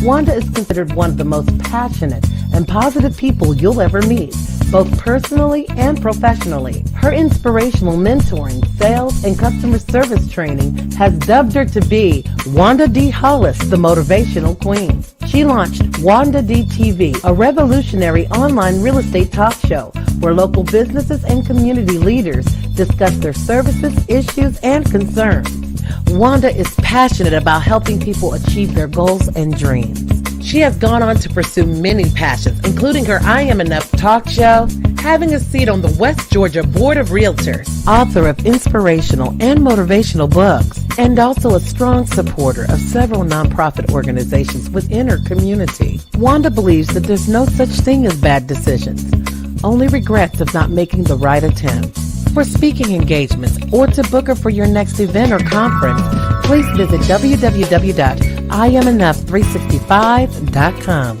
Wanda is considered one of the most passionate and positive people you'll ever meet, both personally and professionally. Her inspirational mentoring, sales, and customer service training has dubbed her to be Wanda D. Hollis, the Motivational Queen. She launched Wanda D TV, a revolutionary online real estate talk show where local businesses and community leaders discuss their services, issues, and concerns. Wanda is passionate about helping people achieve their goals and dreams. She has gone on to pursue many passions, including her I Am Enough talk show, having a seat on the West Georgia Board of Realtors, author of inspirational and motivational books, and also a strong supporter of several nonprofit organizations within her community. Wanda believes that there's no such thing as bad decisions, only regrets of not making the right attempt. For speaking engagements or to book her for your next event or conference, please visit www.IamEnough365.com.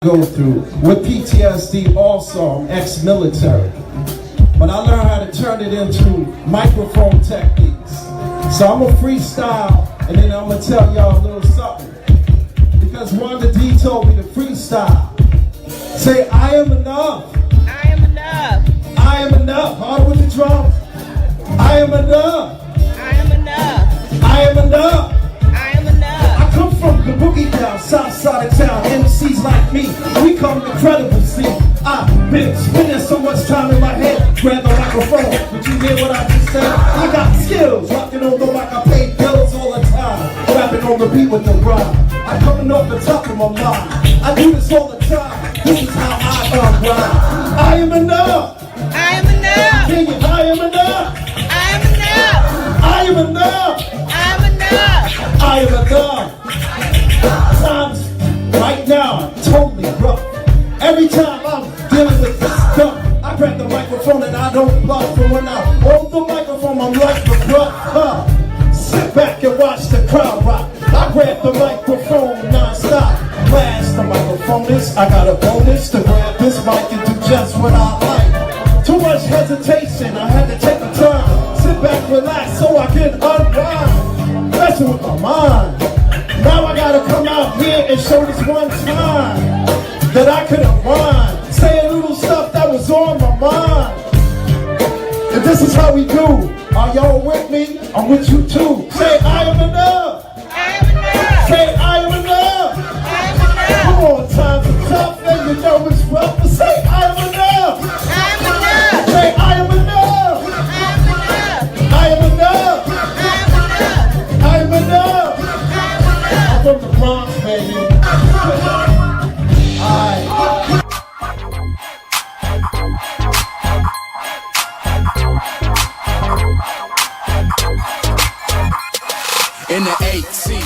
Go through with PTSD also, I'm ex-military, but I learned how to turn it into microphone techniques. So I'm gonna freestyle and then I'm gonna tell y'all a little something, because Wanda D told me to freestyle. Say, I am enough. I am enough. I am enough. Hard with the drums. I am enough. I am enough. I am enough. I am enough. I come from the boogie down, south side of town. MCs like me, we come incredible. See, I've been spending so much time in my head. Grab the microphone. Did you hear what I just said? I got skills, rocking on the mic. I pay bills all the time. Rapping on the beat with the rhyme. I'm coming off the top of my mind. I do this all the time. This is how I unwind. I am enough. I am enough. Sing it. I am enough. I am enough. I am enough. I am enough. I am enough. Times right now are totally rough. Every time I'm dealing with this stuff, I grab the microphone and I don't bluff. And when I hold the microphone, I'm like the bluff. Sit back and watch the crowd rock. I grab the microphone non-stop. Blast the microphone is, I got a bonus to grab this mic and do just what I like. Too much hesitation, I had to take the time. Sit back, relax, so I can unwind. Messing with my mind. Now I gotta come out here and show this one time that I could unwind. Say a little stuff that was on my mind. And this is how we do. Are y'all with me? I'm with you too. Say, I am enough. I am enough. Say, I am enough. I am enough. Come on, times are tough and you know it's rough. But say, I am enough. I am enough. Say, I am enough. I am enough. I am enough. I am enough. I'm from the Bronx, baby. Alright. In the 8C.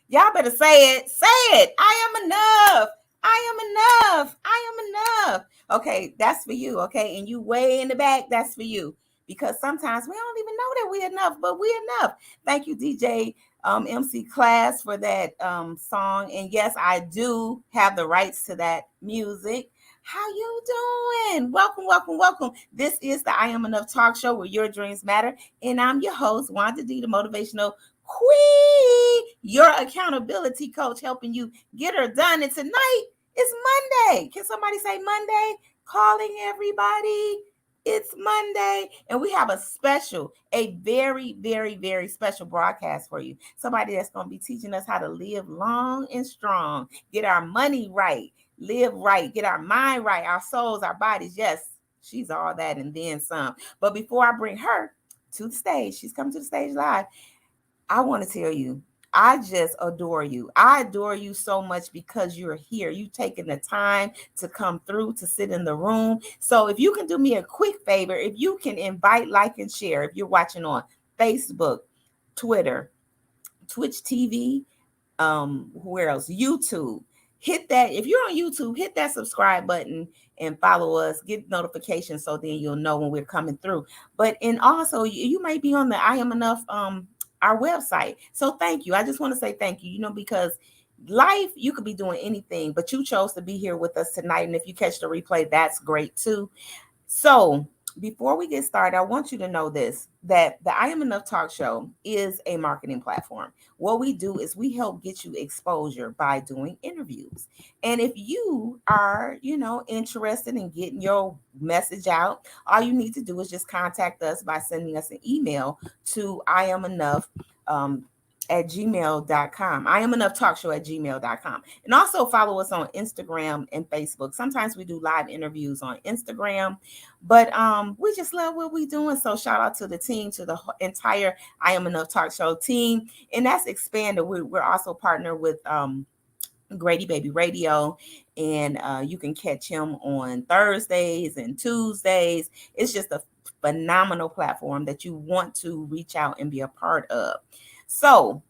Y'all better say it. Say it. I am enough. I am enough. I am enough. Okay, that's for you. Okay, and you way in the back, that's for you. Because sometimes we don't even know that we're enough, but we're enough. Thank you, DJ MC Class, for that song. And yes, I do have the rights to that music. How you doing? Welcome, welcome, welcome. This is the I Am Enough talk show where your dreams matter. And I'm your host, Wanda D, the Motivational Queen, your accountability coach, helping you get her done. And tonight is Monday. Can somebody say Monday? Calling everybody. It's Monday. And we have a very, very, very special broadcast for you. Somebody that's going to be teaching us how to live long and strong, get our money right, live right, get our mind right, our souls, our bodies. Yes, she's all that and then some. But before I bring her to the stage, she's coming to the stage live. I want to tell you, I just adore you. I adore you so much because you're here. You've taken the time to come through, to sit in the room. So if you can do me a quick favor, if you can invite, like, and share, if you're watching on Facebook, Twitter, Twitch TV, where else? YouTube. Hit that. If you're on YouTube, hit that subscribe button and follow us. Get notifications so then you'll know when we're coming through. But and also you may be on the I Am Enough our website. So thank you. I just want to say thank you, because life, you could be doing anything, but you chose to be here with us tonight. And if you catch the replay, that's great too. So before we get started, I want you to know this, that the I Am Enough talk show is a marketing platform. What we do is we help get you exposure by doing interviews. And if you are, interested in getting your message out, all you need to do is just contact us by sending us an email to I am enough. At gmail.com. I am enough talk show at gmail.com. And also follow us on Instagram and Facebook. Sometimes we do live interviews on Instagram, but we just love what we're doing. So shout out to the team, to the entire I Am Enough talk show team. And that's expanded. We're also partnered with Grady Baby Radio, and you can catch him on Thursdays and Tuesdays. It's just a phenomenal platform that you want to reach out and be a part of. So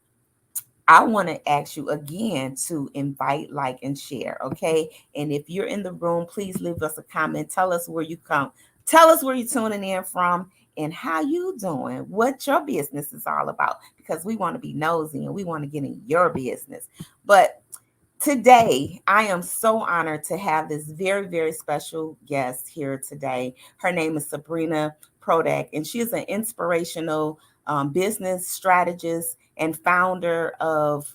I want to ask you again to invite, like, and share, okay? And if you're in the room, please leave us a comment. Tell us where you come. Tell us where you're tuning in from and how you doing, what your business is all about, because we want to be nosy and we want to get in your business. But today, I am so honored to have this very, very special guest here today. Her name is Sabrina Protic, and she is an inspirational business strategist and founder of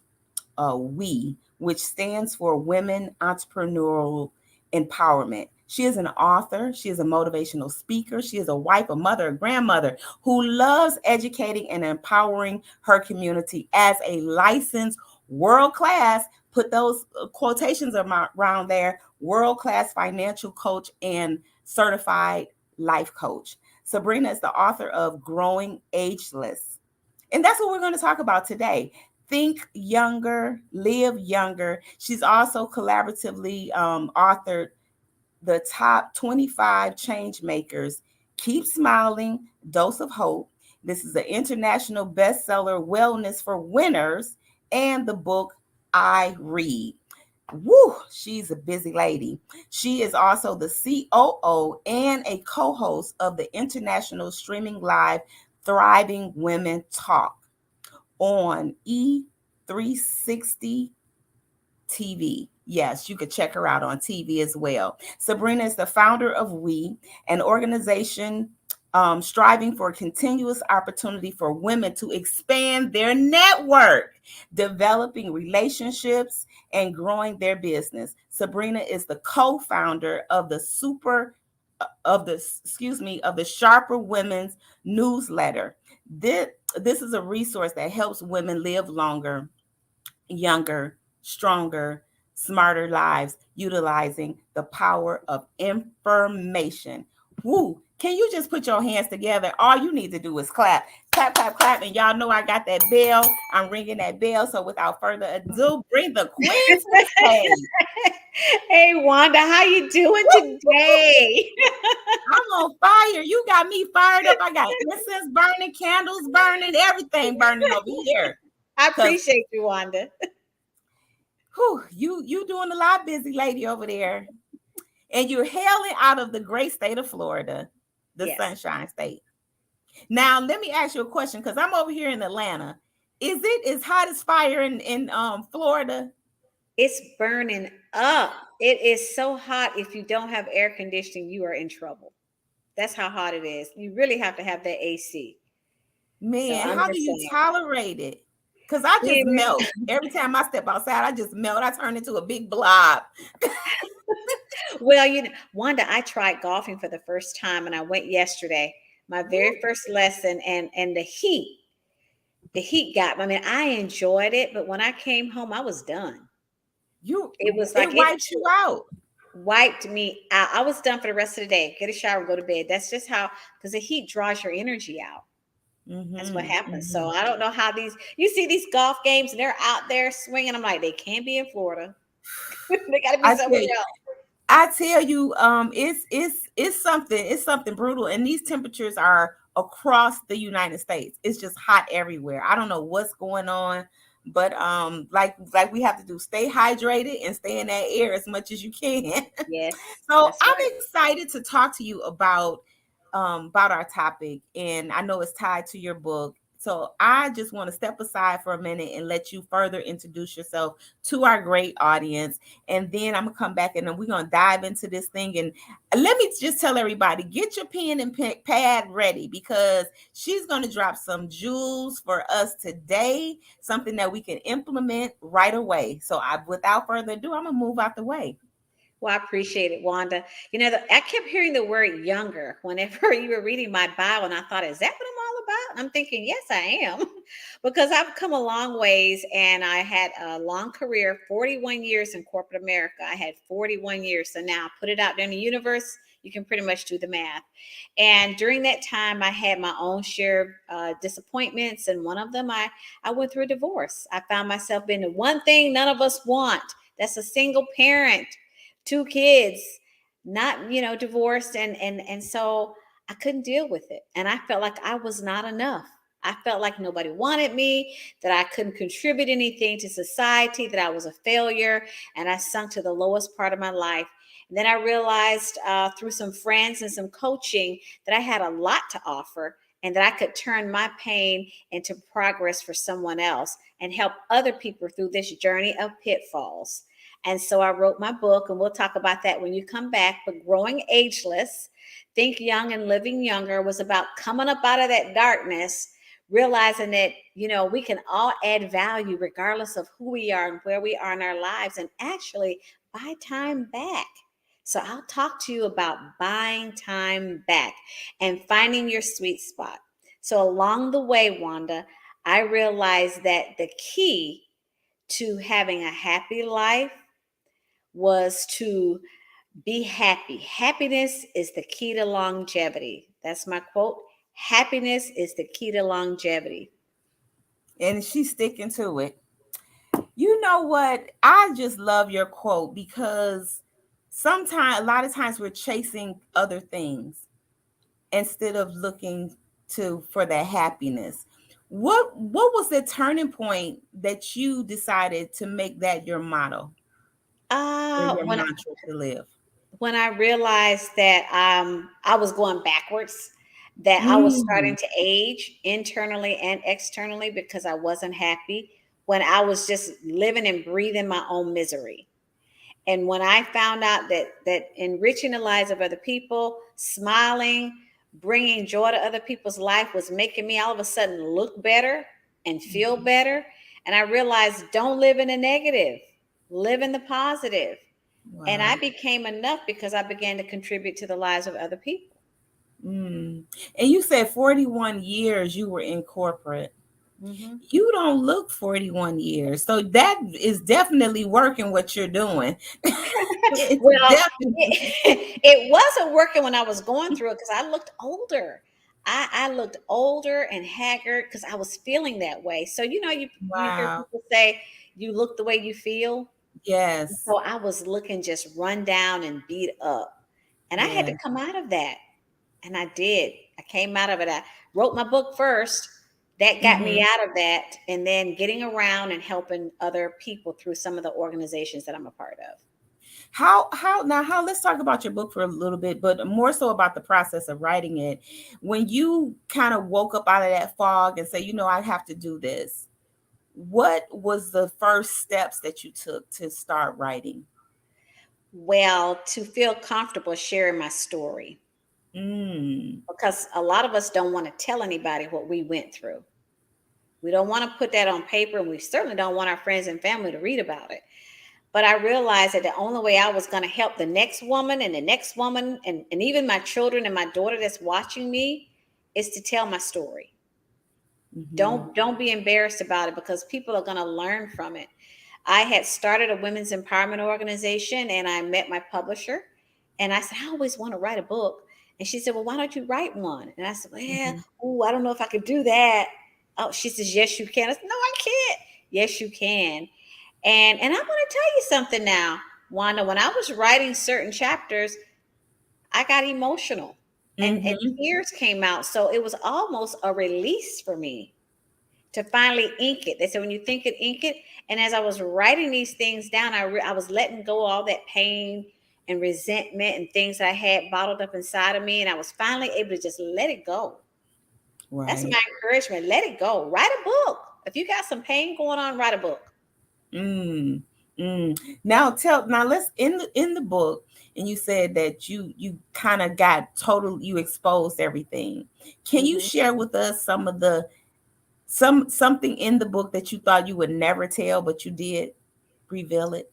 W.E.E, which stands for Women Entrepreneurial Empowerment. She is an author. She is a motivational speaker. She is a wife, a mother, a grandmother who loves educating and empowering her community as a licensed world-class, put those quotations around there, world-class financial coach and certified life coach. Sabrina is the author of Growing Ageless. And that's what we're going to talk about today. Think younger, live younger. She's also collaboratively authored the top 25 change makers. Keep Smiling, Dose of Hope. This is an international bestseller, Wellness for Winners, and the book I Read. Woo, she's a busy lady. She is also the COO and a co-host of the international streaming live Thriving Women Talk on E360 TV. Yes, you could check her out on TV as well. Sabrina is the founder of We, an organization striving for continuous opportunity for women to expand their network, developing relationships, and growing their business. Sabrina is the co-founder of the Sharper Women's newsletter. This is a resource that helps women live longer, younger, stronger, smarter lives, utilizing the power of information. Woo! Can you just put your hands together? All you need to do is clap, clap, clap, clap. And y'all know I got that bell. I'm ringing that bell. So without further ado, bring the queen to the stage. Hey, Wanda, how you doing today? I'm on fire. You got me fired up. I got incense burning, candles burning, everything burning over here. I appreciate you, Wanda. Whew, you doing a lot, busy lady over there. And you're hailing out of the great state of Florida, the Yes. Sunshine State. Now, let me ask you a question, because I'm over here in Atlanta. Is it as hot as fire in Florida? It's burning up. It is so hot. If you don't have air conditioning, you are in trouble. That's how hot it is. You really have to have that AC. Man, I'm how just do you saying. tolerate it? Because I just melt. Every time I step outside, I just melt. I turn into a big blob. Well, Wanda, I tried golfing for the first time and I went yesterday, my very first lesson, and the heat got me. I mean, I enjoyed it, but when I came home, I was done. It was like it wipes you out. Wiped me out. I was done for the rest of the day. Get a shower, go to bed. That's just how, because the heat draws your energy out. That's what happens. So I don't know how you see these golf games and they're out there swinging. I'm like, they can't be in Florida. They got to be somewhere else. I tell you, it's something brutal, and these temperatures are across the United States. It's just hot everywhere. I don't know what's going on, but like we have to do, stay hydrated and stay in that air as much as you can. Yes. So I'm excited to talk to you about our topic, and I know it's tied to your book. So I just want to step aside for a minute and let you further introduce yourself to our great audience. And then I'm going to come back and then we're going to dive into this thing. And let me just tell everybody, get your pen and pad ready, because she's going to drop some jewels for us today, something that we can implement right away. So without further ado, I'm going to move out the way. Well, I appreciate it, Wanda. I kept hearing the word younger whenever you were reading my bio, and I thought, is that what I'm all about? And I'm thinking, yes, I am, because I've come a long ways, and I had a long career, 41 years in corporate America. I had 41 years. So now put it out there in the universe, you can pretty much do the math. And during that time, I had my own share of disappointments, and one of them, I went through a divorce. I found myself being the one thing none of us want. That's a single parent, 2 kids, not divorced, and so I couldn't deal with it, and I felt like I was not enough. I felt like nobody wanted me, that I couldn't contribute anything to society, that I was a failure, and I sunk to the lowest part of my life. And then I realized through some friends and some coaching that I had a lot to offer, and that I could turn my pain into progress for someone else and help other people through this journey of pitfalls. And so I wrote my book, and we'll talk about that when you come back. But Growing Ageless, Think Young and Living Younger, was about coming up out of that darkness, realizing that, we can all add value regardless of who we are and where we are in our lives, and actually buy time back. So I'll talk to you about buying time back and finding your sweet spot. So along the way, Wanda, I realized that the key to having a happy life was to be happy. Happiness is the key to longevity. That's my quote. Happiness is the key to longevity. And she's sticking to it. You know what? I just love your quote, because a lot of times we're chasing other things instead of looking for that happiness. What was the turning point that you decided to make that your motto or your When mantra to live? I realized that I was going backwards, that I was Mm, starting to age internally and externally because I wasn't happy, when I was just living and breathing my own misery. And when I found out that enriching the lives of other people, smiling, bringing joy to other people's life was making me all of a sudden look better and feel better. And I realized, don't live in the negative, live in the positive. And I wow. became enough because I began to contribute to the lives of other people. Mm. And you said 41 years you were in corporate. Mm-hmm. You don't look 41 years. So that is definitely working what you're doing. It's Well, definitely it wasn't working when I was going through it because I looked older. I looked older and haggard because I was feeling that way. So you hear wow. people say you look the way you feel. Yes. So I was looking just run down and beat up, and I had to Yes. come out of that, and I did. I came out of it. I wrote my book first. That got me Hmm. out of that, and then getting around and helping other people through some of the organizations that I'm a part of. How let's talk about your book for a little bit, but more so about the process of writing it. When you kind of woke up out of that fog and say, I have to do this, what was the first steps that you took to start writing? Well, to feel comfortable sharing my story, Mm. because a lot of us don't want to tell anybody what we went through. We don't want to put that on paper, and we certainly don't want our friends and family to read about it. But I realized that the only way I was going to help the next woman and the next woman, and even my children and my daughter that's watching me, is to tell my story. Hmm. Don't be embarrassed about it, because people are going to learn from it. I had started a women's empowerment organization, and I met my publisher, and I said, I always want to write a book. And she said, well, why don't you write one? And I said, well, Hmm. I don't know if I could do that. Oh, she says, yes, you can. I said, no, I can't. Yes, you can. And I want to tell you something now, Wanda. When I was writing certain chapters, I got emotional, and Hmm. tears came out. So it was almost a release for me to finally ink it. They said, when you think it, ink it. And as I was writing these things down, I was letting go all that pain and resentment and things that I had bottled up inside of me. And I was finally able to just let it go. That's Right. my encouragement. Let it go. Write a book. If you got some pain going on, write a book. Mm, now let's in the book, and you said that you kind of got total, you exposed everything. Can you Mhm. share with us some of the something in the book that you thought you would never tell, but you did reveal it?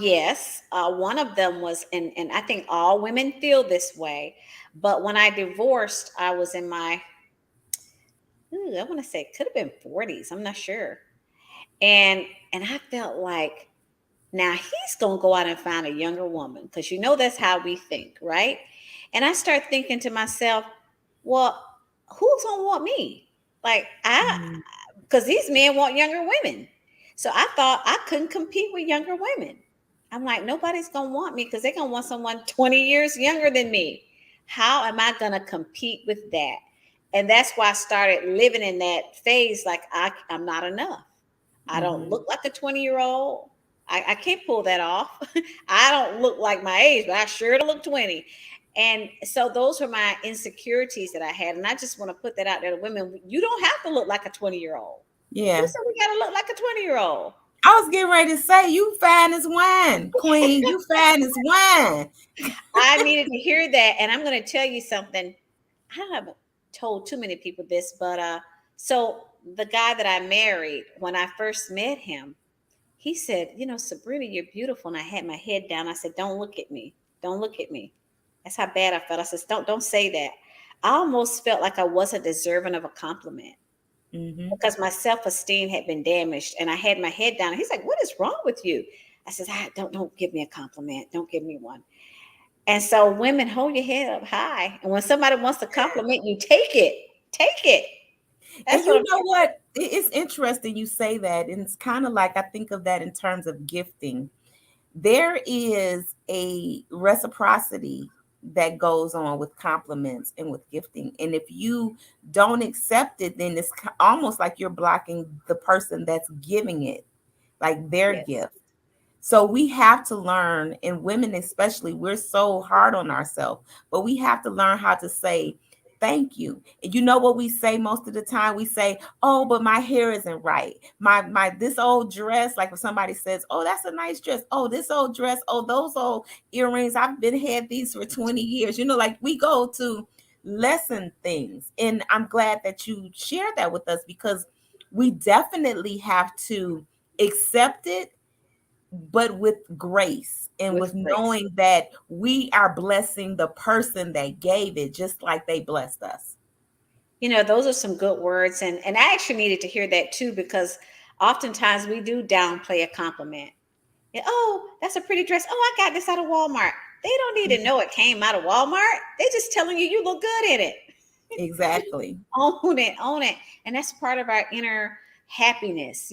Yes, one of them was, and I think all women feel this way. But when I divorced, I was in my, I want to say it could have been 40s. I'm not sure. And I felt like now he's gonna go out and find a younger woman because that's how we think, right? And I start thinking to myself, well, who's gonna want me? Like Mm, because these men want younger women. So I thought I couldn't compete with younger women. I'm like, nobody's gonna want me because they're gonna want someone 20 years younger than me. How am I gonna compete with that? And that's why I started living in that phase like I'm not enough. I don't mhm. look like a 20-year-old. I can't pull that off. I don't look like my age, but I sure to look 20. And so those were my insecurities that I had. And I just want to put that out there to women. You don't have to look like a 20-year-old. Who Yeah. said we got to look like a 20-year-old? I was getting ready to say, you fine as wine, queen. You fine as wine. I needed to hear that. And I'm going to tell you something. I haven't told too many people this, but so the guy that I married, when I first met him, he said, Sabrina, you're beautiful. And I had my head down. I said, don't look at me. Don't look at me. That's how bad I felt. I said, don't say that. I almost felt like I wasn't deserving of a compliment Hmm. because my self-esteem had been damaged and I had my head down. And he's like, what is wrong with you? I said, don't give me a compliment. Don't give me one. And so women, hold your head up high. And when somebody wants to compliment you, take it. Take it. And That's what you I'm know what? It's interesting you say that. And it's kind of like I think of that in terms of gifting. There is a reciprocity that goes on with compliments and with gifting. And if you don't accept it, then it's almost like you're blocking the person that's giving it, like their yes. gift. So we have to learn, and women especially, we're so hard on ourselves, but we have to learn how to say thank you. And you know what we say most of the time? We say, "Oh, but my hair isn't right. My this old dress." Like if somebody says, "Oh, that's a nice dress. Oh, this old dress. Oh, those old earrings. I've been had these for 20 years." Like we go to lessen things. And I'm glad that you shared that with us because we definitely have to accept it, but with grace and With with grace. knowing that we are blessing the person that gave it just like they blessed us. Those are some good words. And I actually needed to hear that too, because oftentimes we do downplay a compliment. Yeah, oh, that's a pretty dress. Oh, I got this out of Walmart. They don't need to know it came out of Walmart. They're just telling you look good in it. Exactly. Own it, own it. And that's part of our inner happiness,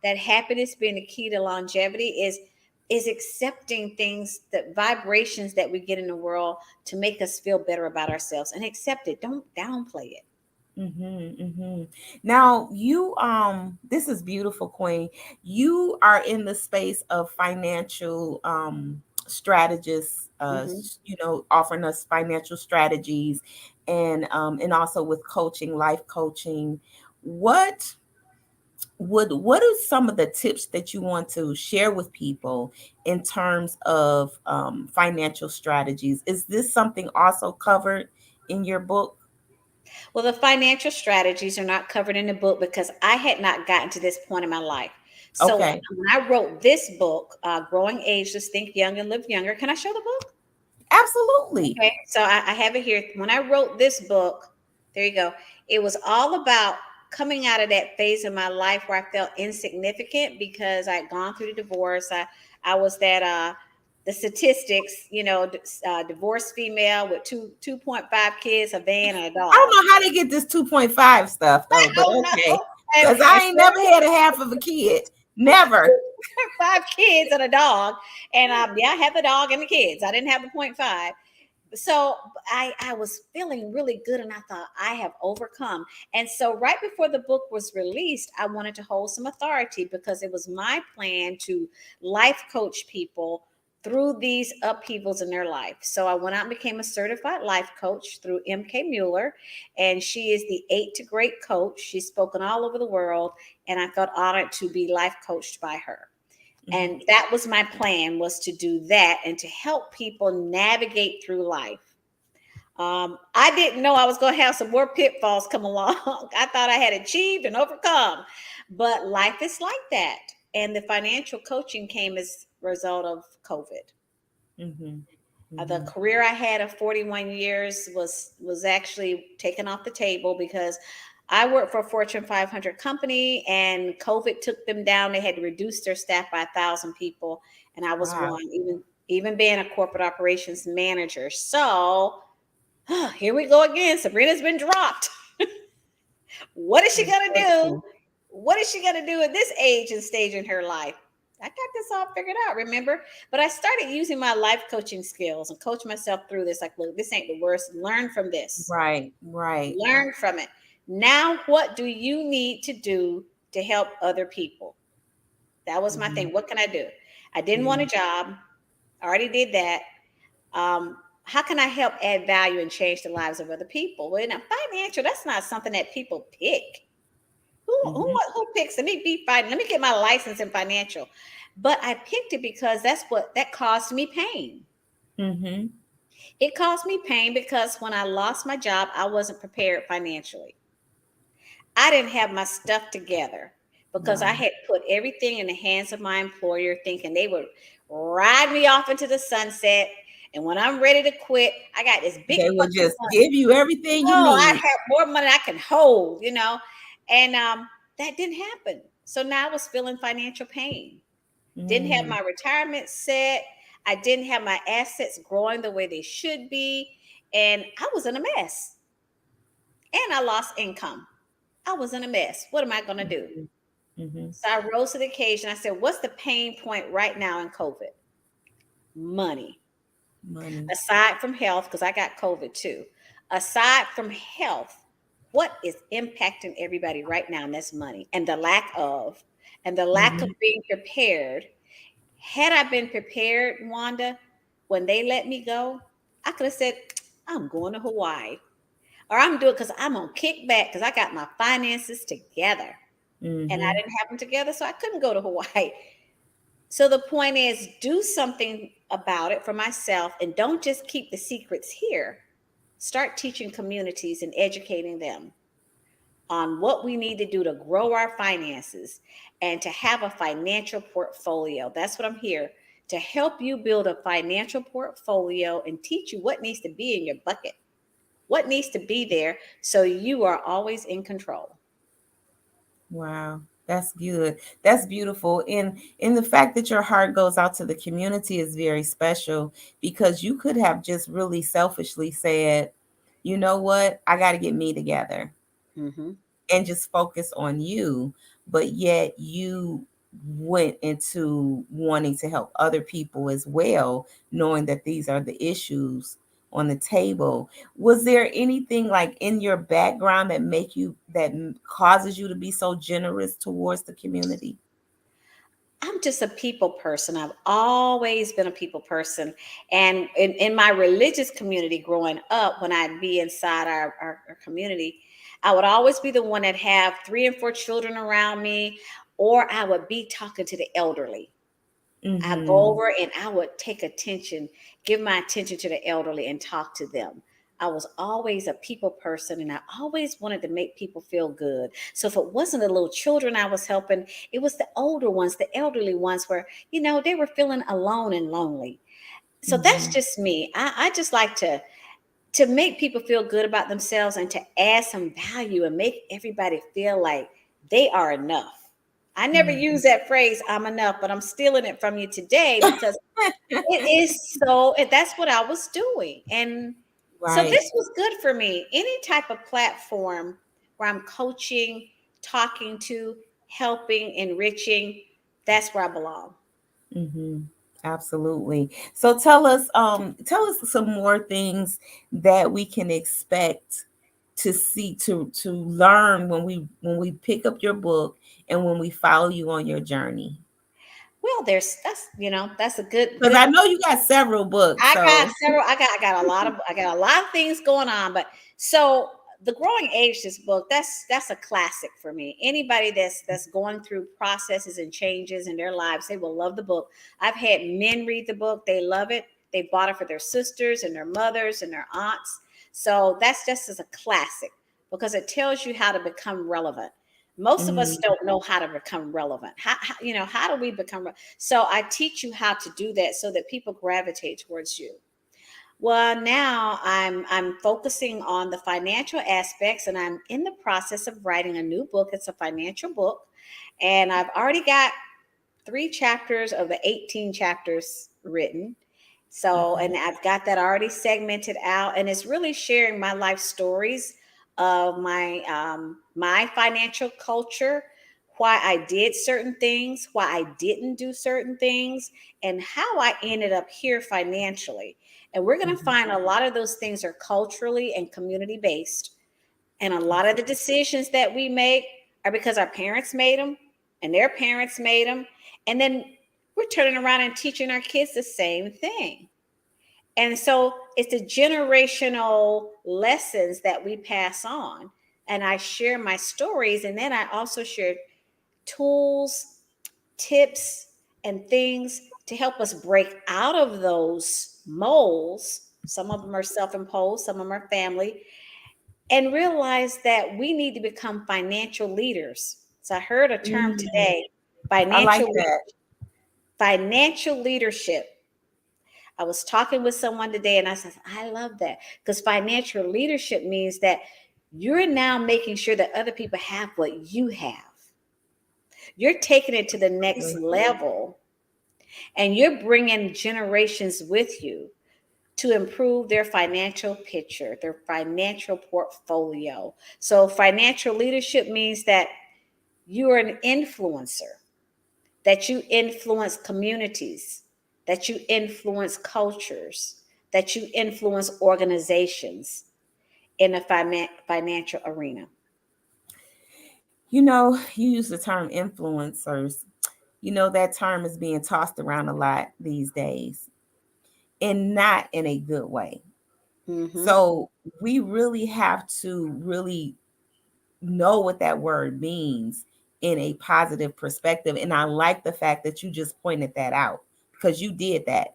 that happiness being the key to longevity is accepting things, the vibrations that we get in the world to make us feel better about ourselves and accept it. Don't downplay it. Now this is beautiful, Queen. You are in the space of financial strategists, Mhm. offering us financial strategies and also with coaching, life coaching. What what are some of the tips that you want to share with people in terms of financial strategies? Is this something also covered in your book? Well, the financial strategies are not covered in the book because I had not gotten to this point in my life. So Okay, when I wrote this book, Growing Ageless, Think Young and Live Younger, can I show the book? absolutely. Okay, so I have it here. When I wrote this book, there you go. It was all about coming out of that phase of my life where I felt insignificant because I had gone through the divorce. I was that the statistics, divorced female with 2.5 kids, a van, and a I dog. don't know how they get this 2.5 stuff though, but Oh okay. no! And, Because I ain't never had a half of a kid. Never. 5 kids and a dog, and yeah, I had the dog and the kids. I didn't have the point five. So I was feeling really good and I thought I have overcome. And so right before the book was released, I wanted to hold some authority because it was my plan to life coach people through these upheavals in their life. So I went out and became a certified life coach through MK Mueller, and she is the 8 to Great coach. She's spoken all over the world, and I felt honored to be life coached by her. And that was my plan, was to do that and to help people navigate through life. I didn't know I was going to have some more pitfalls come along. I thought I had achieved and overcome, but life is like that. And the financial coaching came as a result of COVID. The career I had of 41 years was actually taken off the table because I worked for a Fortune 500 company, and COVID took them down. They had to reduce their staff by 1,000 people, and I was one, even being a corporate operations manager. So here we go again. Sabrina's been dropped. What is she gonna do? What is she gonna do at this age and stage in her life? I got this all figured out, remember? But I started using my life coaching skills and coach myself through this. Like, look, this ain't the worst. Learn from this. Right. Learn from it. Now, what do you need to do to help other people? That was my thing. What can I do? I didn't want a job. I already did that. How can I help add value and change the lives of other people? Well, now, financial, that's not something that people pick. Who picks? Let me be fine. Let me get my license in financial. But I picked it because that caused me pain. It caused me pain because when I lost my job, I wasn't prepared financially. I didn't have my stuff together because I had put everything in the hands of my employer, thinking they would ride me off into the sunset. And when I'm ready to quit, I got this big. They will just give you everything you need. I have more money I can hold, and that didn't happen. So now I was feeling financial pain. Didn't have my retirement set. I didn't have my assets growing the way they should be. And I was in a mess. And I lost income. I was in a mess. What am I going to do? So I rose to the occasion. I said, what's the pain point right now in COVID? Money. Aside from health, because I got COVID too. Aside from health, what is impacting everybody right now? And that's money and the lack of being prepared. Had I been prepared, Wanda, when they let me go, I could have said, I'm going to Hawaii. Or I'm doing it because I'm on kickback because I got my finances together. And I didn't have them together, so I couldn't go to Hawaii. So the point is, do something about it for myself and don't just keep the secrets here. Start teaching communities and educating them on what we need to do to grow our finances and to have a financial portfolio. That's what I'm here to help you build a financial portfolio and teach you what needs to be in your bucket, what needs to be there so you are always in control. Wow. That's good. That's beautiful. And the fact that your heart goes out to the community is very special because you could have just really selfishly said, you know what, I got to get me together and just focus on you. But yet you went into wanting to help other people as well, knowing that these are the issues on the table. Was there anything like in your background that causes you to be so generous towards the community? I'm just a people person. I've always been a people person. And in my religious community growing up, when I'd be inside our community, I would always be the one that have 3 and 4 children around me, or I would be talking to the elderly. I go over and I would give my attention to the elderly and talk to them. I was always a people person and I always wanted to make people feel good. So if it wasn't the little children I was helping, it was the older ones, the elderly ones where, they were feeling alone and lonely. So that's just me. I just like to make people feel good about themselves and to add some value and make everybody feel like they are enough. I never use that phrase, I'm enough, but I'm stealing it from you today because it is so, that's what I was doing. And so this was good for me. Any type of platform where I'm coaching, talking to, helping, enriching, that's where I belong. Absolutely. So tell us some more things that we can expect to see, to learn when we pick up your book and when we follow you on your journey. Well, that's that's a Because good. I know you got several books. I got So several. I got a lot of things going on. But so the Growing Ageless book, that's a classic for me. Anybody that's going through processes and changes in their lives, they will love the book. I've had men read the book; they love it. They bought it for their sisters and their mothers and their aunts. So that's just as a classic because it tells you how to become relevant. Most of us mm, don't know how to become relevant. How do we become? So I teach you how to do that so that people gravitate towards you. Well, now I'm focusing on the financial aspects, and I'm in the process of writing a new book. It's a financial book, and I've already got 3 chapters of the 18 chapters written. So, okay. and I've got that already segmented out, and it's really sharing my life stories of my financial culture, why I did certain things, why I didn't do certain things, and how I ended up here financially. And we're going to Mhm. find a lot of those things are culturally and community based, and a lot of the Awesome. decisions that we make are because our parents made them and their parents made them. And then we're turning around and teaching our kids the same thing. And so it's the generational lessons that we pass on. And I share my stories. And then I also share tools, tips, and things to help us break out of those molds. Some of them are self imposed, some of them are family, and realize that we need to become financial leaders. So I heard a term Mm, today, I like financial that. financial leadership. I was talking with someone today and I said, I love that because financial leadership means that you're now making sure that other people have what you have. You're taking it to the next level and you're bringing generations with you to improve their financial picture, their financial portfolio. So, financial leadership means that you are an influencer, that you influence communities, that you influence cultures, that you influence organizations in the financial arena. You know, you use the term influencers. You know, that term is being tossed around a lot these days and not in a good way. Mm-hmm. So we really have to really know what that word means in a positive perspective. And I like the fact that you just pointed that out because you did that,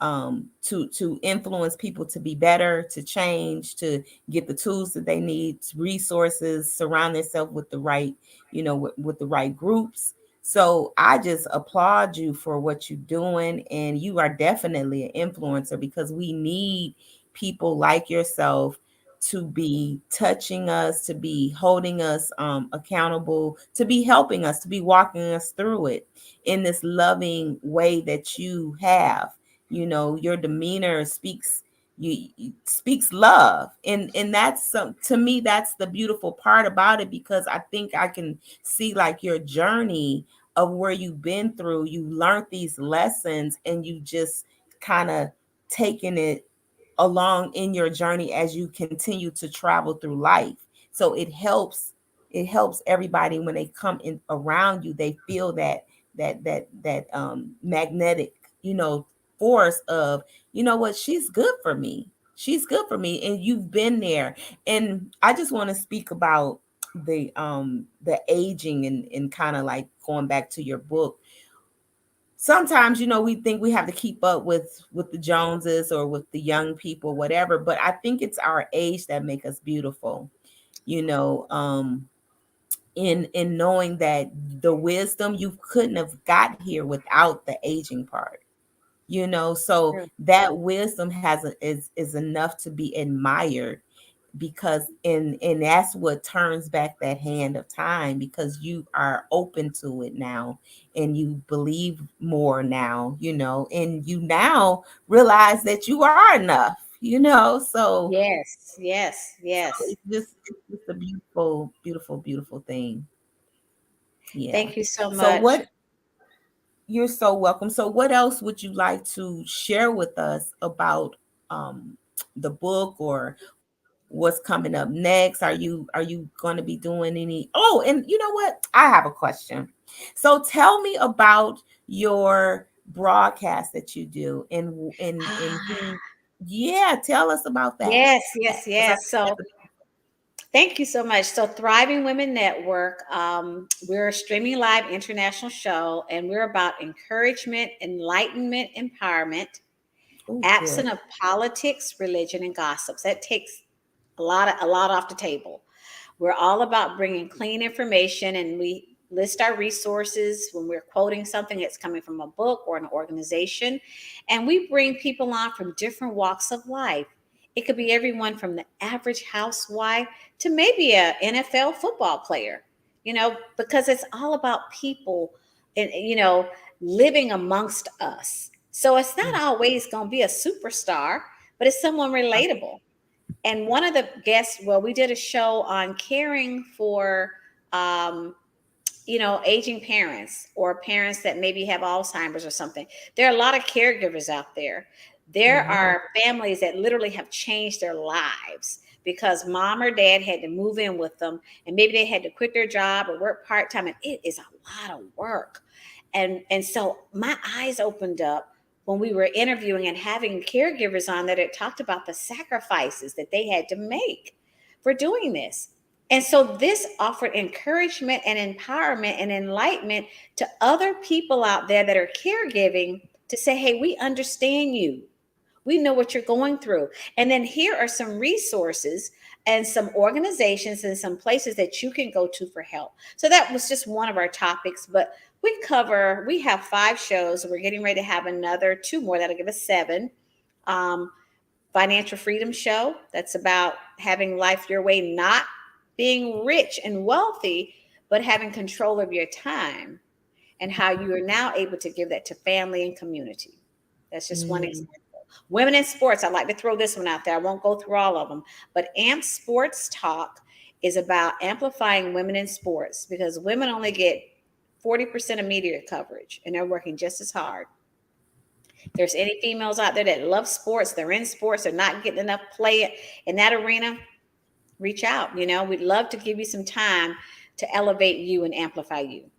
to influence people to be better, to change, to get the tools that they need, resources, surround themselves with the right, with the right groups. So I just applaud you for what you're doing, and you are definitely an influencer because we need people like yourself to be touching us, to be holding us accountable, to be helping us, to be walking us through it in this loving way that you have. Your demeanor speaks love, and that's some, to me, that's the beautiful part about it, because I think I can see like your journey of where you've been through. You learned these lessons and you just kind of taken it along in your journey as you continue to travel through life. So it helps everybody when they come in around you. They feel that magnetic, force of, what, she's good for me. She's good for me. And you've been there. And I just want to speak about the aging, and kind of like going back to your book. Sometimes, we think we have to keep up with the Joneses or with the young people, whatever, but I think it's our age that make us beautiful, you know in knowing that the wisdom, you couldn't have got here without the aging part. So True. that wisdom is enough to be admired, because and that's what turns back that hand of time, because you are open to it now, and you believe more now, and you now realize that you are enough, so Yes, yes, yes. it's just a beautiful, beautiful, beautiful thing. Yeah. Thank you so So much. what You're so welcome. So what else would you like to share with us about the book, or what's coming up next? Are you going to be doing any? Oh, and you know what? I have a question. So tell me about your broadcast that you do and who, yeah, tell us about that. Yes, yes, 'Cause I yes. think So that's thank you so much. So, Thriving Women Network, we're a streaming live international show, and we're about encouragement, enlightenment, empowerment, good. absent of politics, religion, and gossips. That takes a lot off the table. We're all about bringing clean information, and we list our resources when we're quoting something that's coming from a book or an organization. And we bring people on from different walks of life. It could be everyone from the average housewife to maybe a NFL football player, because it's all about people and, living amongst us. So it's not always going to be a superstar, but it's someone relatable. And one of the guests, well, we did a show on caring for um, aging parents or parents that maybe have Alzheimer's or something. There are a lot of caregivers out there. There are families that literally have changed their lives because mom or dad had to move in with them, and maybe they had to quit their job or work part-time, and it is a lot of work. And so my eyes opened up when we were interviewing and having caregivers on that had talked about the sacrifices that they had to make for doing this. And so this offered encouragement and empowerment and enlightenment to other people out there that are caregiving to say, hey, we understand you. We know what you're going through. And then here are some resources and some organizations and some places that you can go to for help. So that was just one of our topics, but we have 5 shows. We're getting ready to have another 2 more. That'll give us 7. Um, Financial Freedom Show. That's about having life your way, not being rich and wealthy, but having control of your time and how you are now able to give that to family and community. That's just one example. Women in sports, I'd like to throw this one out there. I won't go through all of them, but AMP Sports Talk is about amplifying women in sports because women only get 40% of media coverage and they're working just as hard. If there's any females out there that love sports, they're in sports, they're not getting enough play in that arena, reach out. We'd love to give you some time to elevate you and amplify you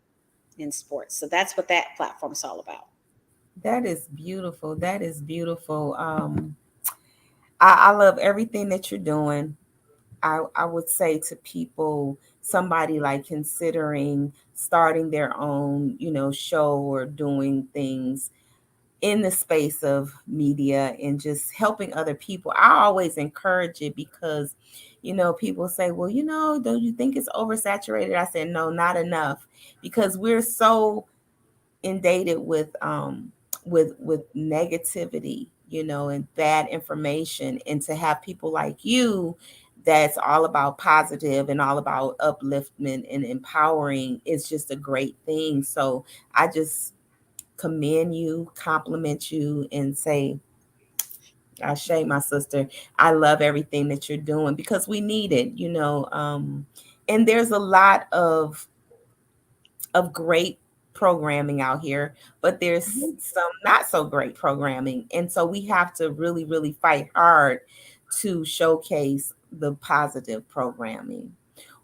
in sports. So that's what that platform is all about. That is beautiful. That is beautiful. I love everything that you're doing. I would say to people, somebody like considering starting their own, show or doing things in the space of media and just helping other people. I always encourage it because, people say, well, don't you think it's oversaturated? I said, no, not enough, because we're so inundated with negativity, and bad information, and to have people like you that's all about positive and all about upliftment and empowering is just a great thing. So I just commend you, compliment you, and say, Ashe, my sister, I love everything that you're doing because we need it, and there's a lot of great programming out here, but there's some not so great programming. And so we have to really, really fight hard to showcase the positive programming.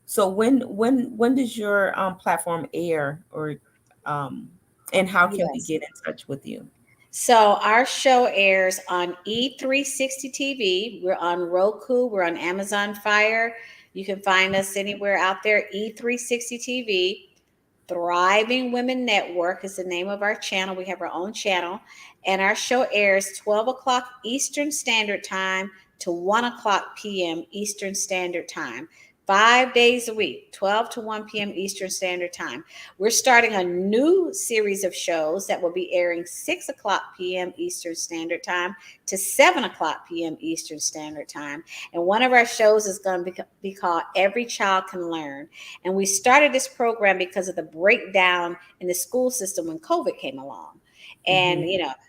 So when does your platform air, or and how can we Yes. get in touch with you? So our show airs on E360 TV. We're on Roku. We're on Amazon Fire. You can find us anywhere out there. E360 TV. Thriving Women Network is the name of our channel. We have our own channel, and our show airs 12 o'clock Eastern Standard Time to 1 o'clock p.m. Eastern Standard Time. 5 days a week, 12 to 1 p.m. Eastern Standard Time. We're starting a new series of shows that will be airing 6 o'clock p.m. Eastern Standard Time to 7 o'clock p.m. Eastern Standard Time. And one of our shows is going to be called Every Child Can Learn. And we started this program because of the breakdown in the school system when COVID came along. And,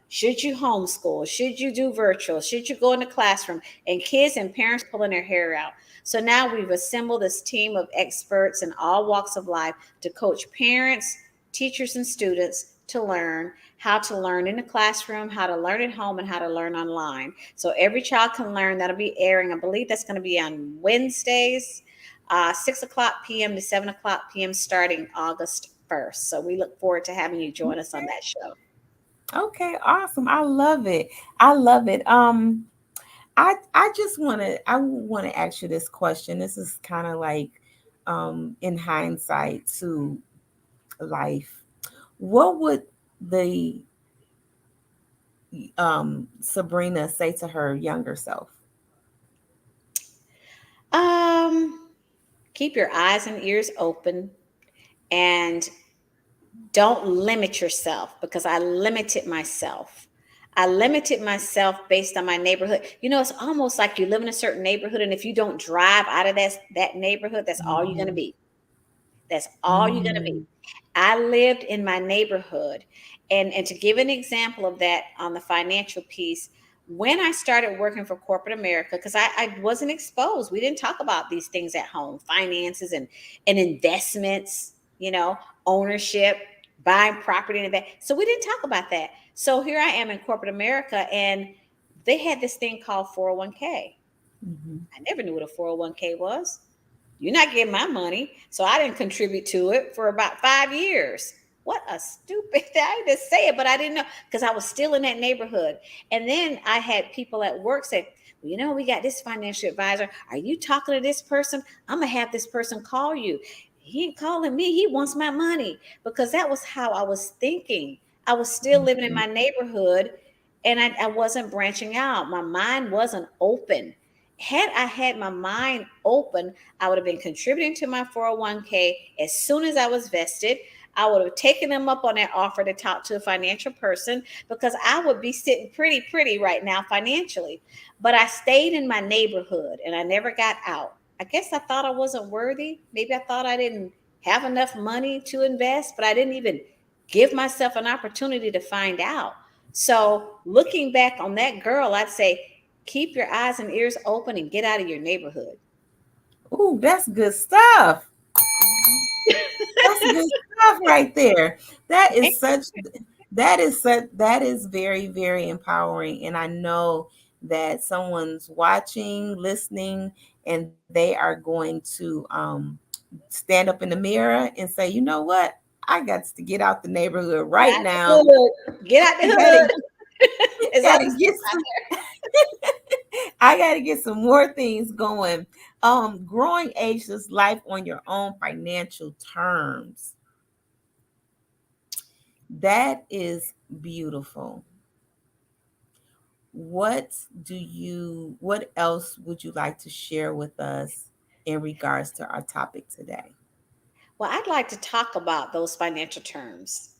should you homeschool? Should you do virtual? Should you go in the classroom? And kids and parents pulling their hair out. So now we've assembled this team of experts in all walks of life to coach parents, teachers, and students to learn how to learn in the classroom, how to learn at home, and how to learn online. So Every Child Can Learn, that'll be airing. I believe that's going to be on Wednesdays, 6 o'clock p.m. to 7 o'clock p.m. starting August first. So we look forward to having you join us on that show. Okay, awesome. I love it. I love it. I just want to ask you this question. This is kind of like in hindsight to life. What would the Sabrina say to her younger self? Um, Keep your eyes and ears open, and don't limit yourself, because I limited myself. I limited myself based on my neighborhood. You know, it's almost like you live in a certain neighborhood, and if you don't drive out of that neighborhood, that's all you're going to Mhm. be. That's all you're going to be. Mm. I lived in my neighborhood. And to give an example of that on the financial piece, when I started working for corporate America, because I wasn't exposed, we didn't talk about these things at home, finances and investments, ownership, buying property and that. So we didn't talk about that. So here I am in corporate America, and they had this thing called 401k. Mhm. I never knew what a 401k was. You're not getting my money. So I didn't contribute to it for about 5 years. What a stupid, I just say it, but I didn't know, because I was still in that neighborhood. And then I had people at work say, well, we got this financial advisor. Are you talking to this person? I'm going to have this person call you. He ain't calling me. He wants my money, because that was how I was thinking. I was still living in Mhm. my neighborhood, and I wasn't branching out. My mind wasn't open. Had I had my mind open, I would have been contributing to my 401k as soon as I was vested. I would have taken them up on that offer to talk to a financial person, because I would be sitting pretty right now financially. But I stayed in my neighborhood and I never got out. I guess I thought I wasn't worthy. Maybe I thought I didn't have enough money to invest, but I didn't even give myself an opportunity to find out. So looking back on that girl, I'd say, keep your eyes and ears open and get out of your neighborhood. Ooh, that's good stuff. That's good stuff right there. That is such that is very, very empowering. And I know that someone's watching, listening, and they are going to stand up in the mirror and say, you know what? I got to get out the neighborhood Get right out the now. hood. Get out I the gotta hood. It's gotta other get stuff out some there. I gotta get some more things going. Growing ageless life on your own financial terms. That is beautiful. What else would you like to share with us in regards to our topic today? Well, I'd like to talk about those financial terms.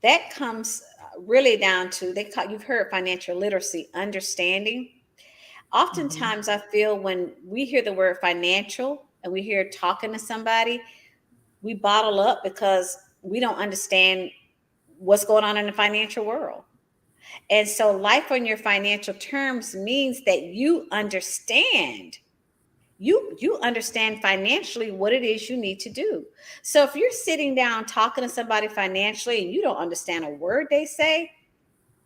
That comes really down to, you've heard financial literacy, understanding. Mhm. Oftentimes I feel when we hear the word financial and we hear talking to somebody, we bottle up because we don't understand what's going on in the financial world. And so life on your financial terms means that you understand financially what it is you need to do. So if you're sitting down talking to somebody financially and you don't understand a word they say,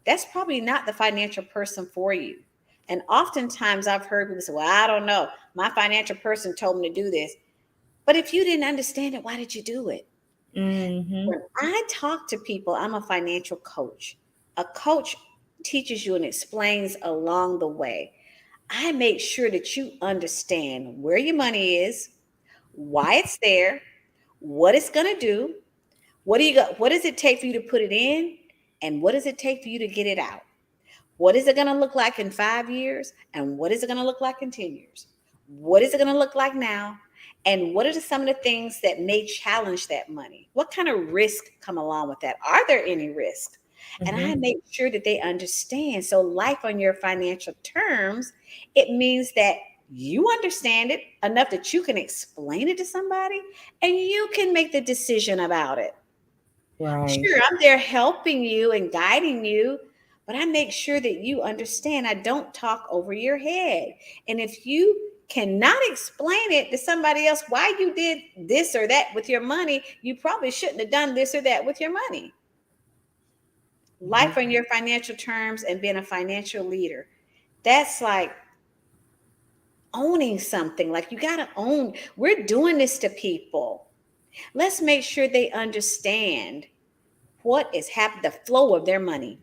that's probably not the financial person for you. And oftentimes I've heard people say, well, I don't know, my financial person told me to do this. But if you didn't understand it, why did you do it? Mhm. When I talk to people, I'm a financial coach. A coach teaches you and explains along the way. I make sure that you understand where your money is, why it's there, what it's going to do, what does it take for you to put it in, and what does it take for you to get it out? What is it going to look like in 5 years? And what is it going to look like in 10 years? What is it going to look like now? And what are some of the things that may challenge that money? What kind of risk come along with that? Are there any risks? And I Mhm. make sure that they understand. So life on your financial terms, it means that you understand it enough that you can explain it to somebody and you can make the decision about it. Right. Sure, I'm there helping you and guiding you, but I make sure that you understand I don't talk over your head. And if you cannot explain it to somebody else why you did this or that with your money, you probably shouldn't have done this or that with your money. Life on your financial terms and being a financial leader. That's like owning something. Like you got to own. We're doing this to people. Let's make sure they understand what is happening, the flow of their money.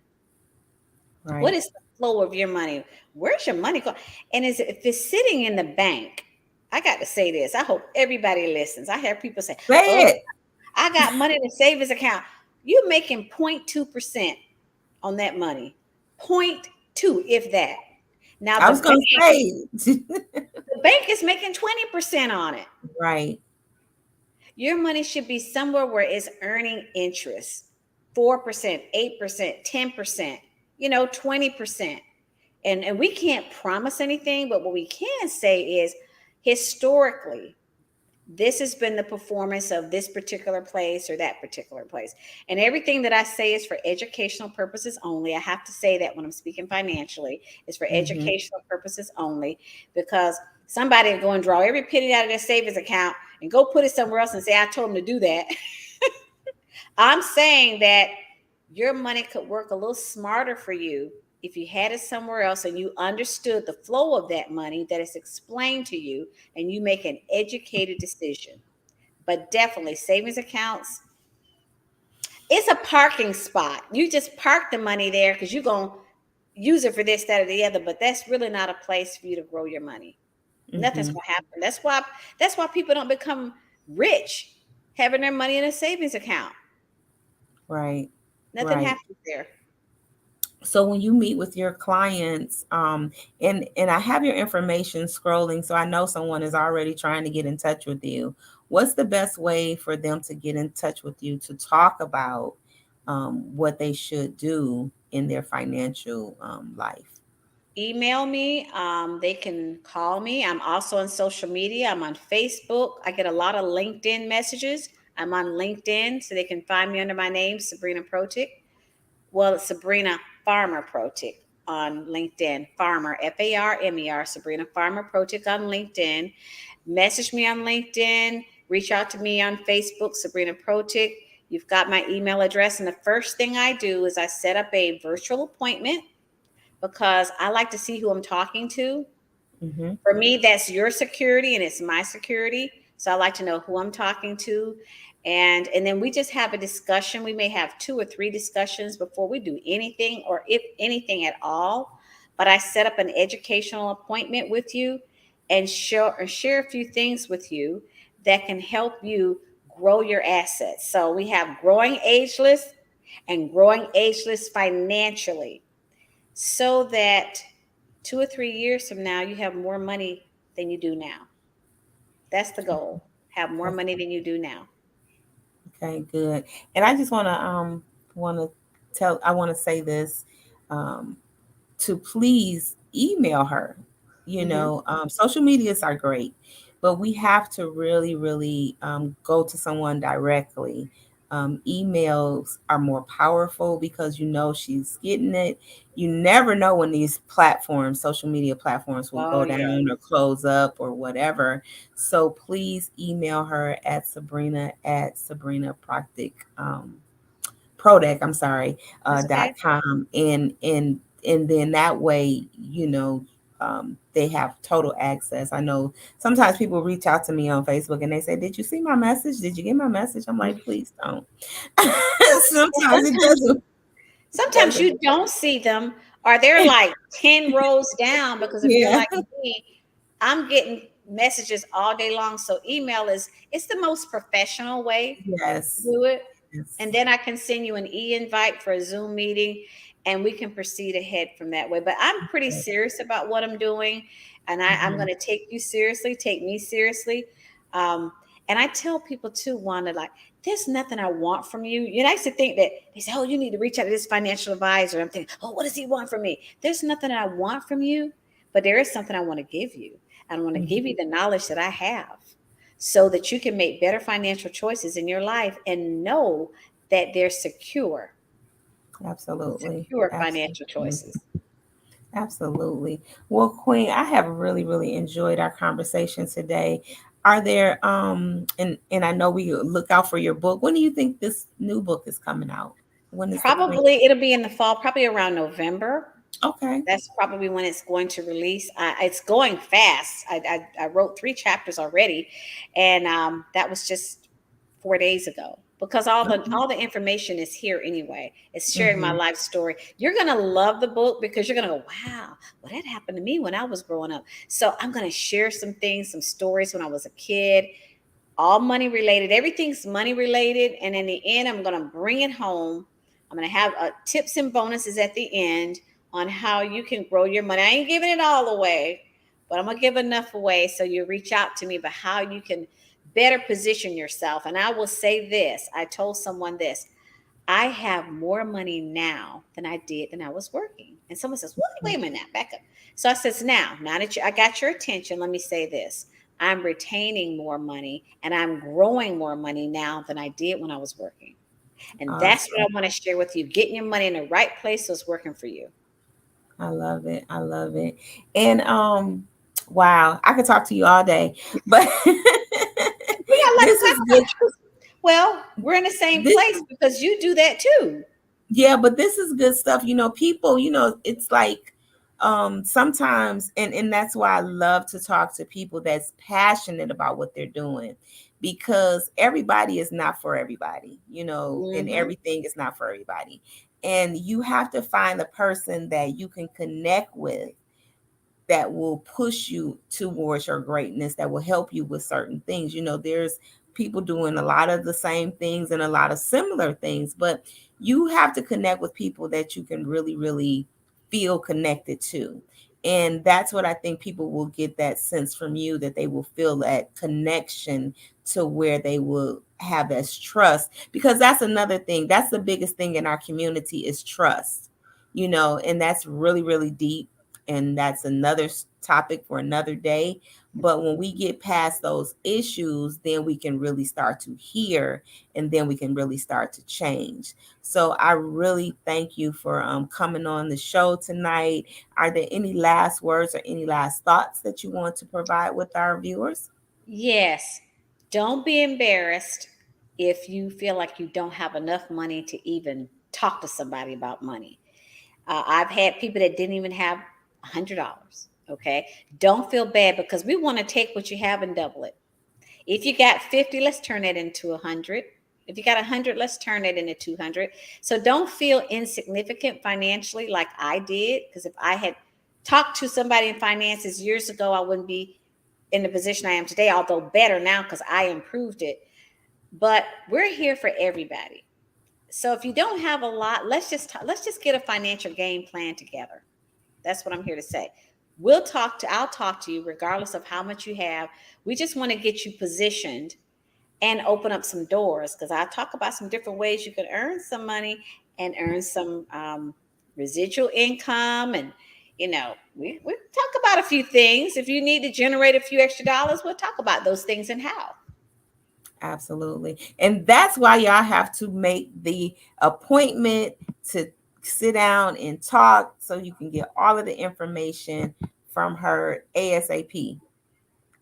What Right. is the flow of your money? Where's your money going? And if it's sitting in the bank, I got to say this. I hope everybody listens. I hear people say, Say "Oh, it. I got money in the savings account." You're making 0.2% on that money. 0.2, if that. Now I was gonna say. the bank is making 20% on it. Right. Your money should be somewhere where it's earning interest. 4%, 8%, 10%, 20%. And we can't promise anything, but what we can say is historically, this has been the performance of this particular place or that particular place. And everything that I say is for educational purposes only. I have to say that when I'm speaking financially, it's for Mm-hmm. educational purposes only, because somebody will go and draw every penny out of their savings account and go put it somewhere else and say, I told them to do that. I'm saying that your money could work a little smarter for you if you had it somewhere else and you understood the flow of that money that is explained to you and you make an educated decision. But definitely savings accounts, it's a parking spot. You just park the money there because you're going to use it for this, that, or the other, but that's really not a place for you to grow your money. Nothing's Mm-hmm. going to happen. That's why people don't become rich having their money in a savings account. Right. Nothing Right. happens there. So when you meet with your clients, and I have your information scrolling, so I know someone is already trying to get in touch with you. What's the best way for them to get in touch with you to talk about what they should do in their financial life? Email me. They can call me. I'm also on social media. I'm on Facebook. I get a lot of LinkedIn messages. I'm on LinkedIn, so they can find me under my name, Sabrina Protic. Well, it's Sabrina Farmer Protic on LinkedIn. Farmer, Farmer, Sabrina Farmer Protic on LinkedIn. Message me on LinkedIn. Reach out to me on Facebook, Sabrina Protic. You've got my email address. And the first thing I do is I set up a virtual appointment because I like to see who I'm talking to. Mm-hmm. For me, that's your security and it's my security. So I like to know who I'm talking to. And then we just have a discussion. We may have 2 or 3 discussions before we do anything, or if anything at all. But I set up an educational appointment with you and share a few things with you that can help you grow your assets. So we have Growing Ageless and Growing Ageless financially, so that 2 or 3 years from now, you have more money than you do now. That's the goal. Have more That's money than you do now. okay, good. And I just want to I want to say this, um, to please email her. Hmm. Social medias are great, but we have to really, really go to someone directly. Emails are more powerful because she's getting it. You never know when these platforms, social media platforms, will Oh go yeah. down or close up or whatever. So please email her at Sabrina Protic. Product, I'm sorry, That's okay. .com, and then that way, they have total access. I know sometimes people reach out to me on Facebook and they say, "Did you see my message? Did you get my message?" I'm like, "Please don't." Sometimes it Sometimes sometimes doesn't. you don't see them, or they're like 10 rows down, because if you're Yeah. like me, I'm getting messages all day long. So email is it's the most professional way to Yes. do it. And Yes. then I can send you an e-invite for a Zoom meeting and we can proceed ahead from that way. But I'm pretty serious about what I'm doing, and I'm Mhm. going to take you seriously, take me seriously. Um, and I tell people too, Wanda, like, there's nothing I want from you. You know, I used to think that they say, oh, you need to reach out to this financial advisor. I'm thinking, oh, what does he want from me? There's nothing I want from you, but there is something I want to give you. I want to Mhm. give you the knowledge that I have so that you can make better financial choices in your life and know that they're Absolutely. secure financial Absolutely. choices. Absolutely. Well, Queen, I have really, really enjoyed our conversation today. Are there and I know we look out for your book. When do you think this new book is coming out? When is the plan? Probably it'll be in the fall, probably around November. Okay. That's probably when it's going to release. It's going fast. I wrote 3 chapters already, and that was just 4 days ago, because all the information is here anyway. It's sharing my life story. You're going to love the book because you're going to go, wow, well, that happened to me when I was growing up. So I'm going to share some things, some stories when I was a kid, all money related. Everything's money related. And in the end, I'm going to bring it home. I'm going to have tips and bonuses at the end on how you can grow your money. I ain't giving it all away, but I'm going to give enough away so you reach out to me about how you can better position yourself. And I will say this, I told someone this, I have more money now than I did when I was working. And someone says, what? Wait a minute, back up. So I says, now that I got your attention, let me say this. I'm retaining more money and I'm growing more money now than I did when I was working. And that's what I want to share with you. Getting your money in the right place so it's working for you. I love it. I love it. And wow, I could talk to you all day, but this is good. Well, we're in the same place because you do that too. Yeah, but this is good stuff. People, it's like sometimes, and that's why I love to talk to people that's passionate about what they're doing, because everybody is not for everybody, and everything is not for everybody. And you have to find the person that you can connect with that will push you towards your greatness, that will help you with certain things. There's people doing a lot of the same things and a lot of similar things, but you have to connect with people that you can really, really feel connected to. And that's what I think people will get that sense from you, that they will feel that connection to where they will have that trust, because that's another thing. That's the biggest thing in our community is trust, and that's really, really deep. And that's another topic for another day. But when we get past those issues, then we can really start to hear, and then we can really start to change. So I really thank you for coming on the show tonight. Are there any last words or any last thoughts that you want to provide with our viewers? Yes. Don't be embarrassed if you feel like you don't have enough money to even talk to somebody about money. I've had people that didn't even have $100. Okay. Don't feel bad, because we want to take what you have and double it. If you got 50, let's turn it into 100. If you got 100, let's turn it into 200. So don't feel insignificant financially like I did, because if I had talked to somebody in finances years ago, I wouldn't be in the position I am today, although better now because I improved it. But we're here for everybody. So if you don't have a lot, let's just get a financial game plan together. That's what I'm here to say. I'll talk to you regardless of how much you have. We just want to get you positioned and open up some doors, because I talk about some different ways you can earn some money and earn some residual income. And, we talk about a few things. If you need to generate a few extra dollars, we'll talk about those things and how. Absolutely. And that's why y'all have to make the appointment to sit down and talk, so you can get all of the information from her ASAP.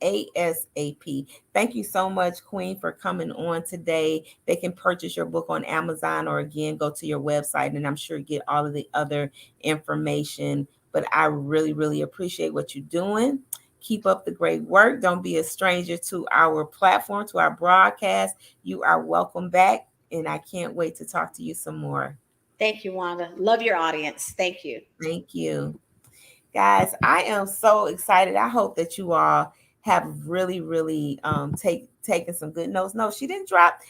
Thank you so much, Queen, for coming on today. They can purchase your book on Amazon, or again, go to your website, and I'm sure get all of the other information. But I really, really appreciate what you're doing. Keep up the great work. Don't be a stranger to our platform, to our broadcast. You are welcome back, and I can't wait to talk to you some more. Thank you, Wanda. Love your audience. Thank you. Thank you. Guys, I am so excited. I hope that you all have really, really taken some good notes. No, she didn't drop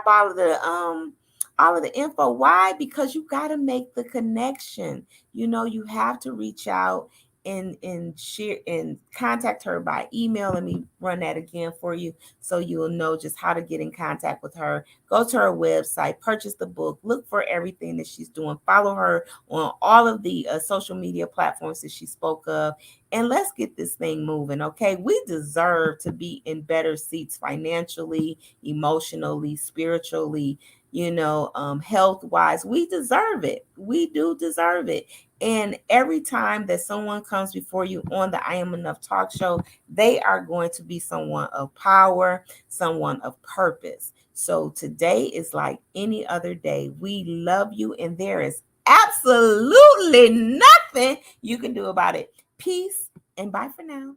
all of the info. Why? Because you got to make the connection. You have to reach out and share and contact her by email. Let me run that again for you, so you will know just how to get in contact with her. Go to her website, purchase the book, look for everything that she's doing, follow her on all of the social media platforms that she spoke of, and let's get this thing moving. Okay, we deserve to be in better seats financially, emotionally, spiritually, health wise. We deserve it. We do deserve it. And every time that someone comes before you on the I Am Enough talk show, they are going to be someone of power, someone of purpose. So today is like any other day. We love you, and there is absolutely nothing you can do about it. Peace, and bye for now.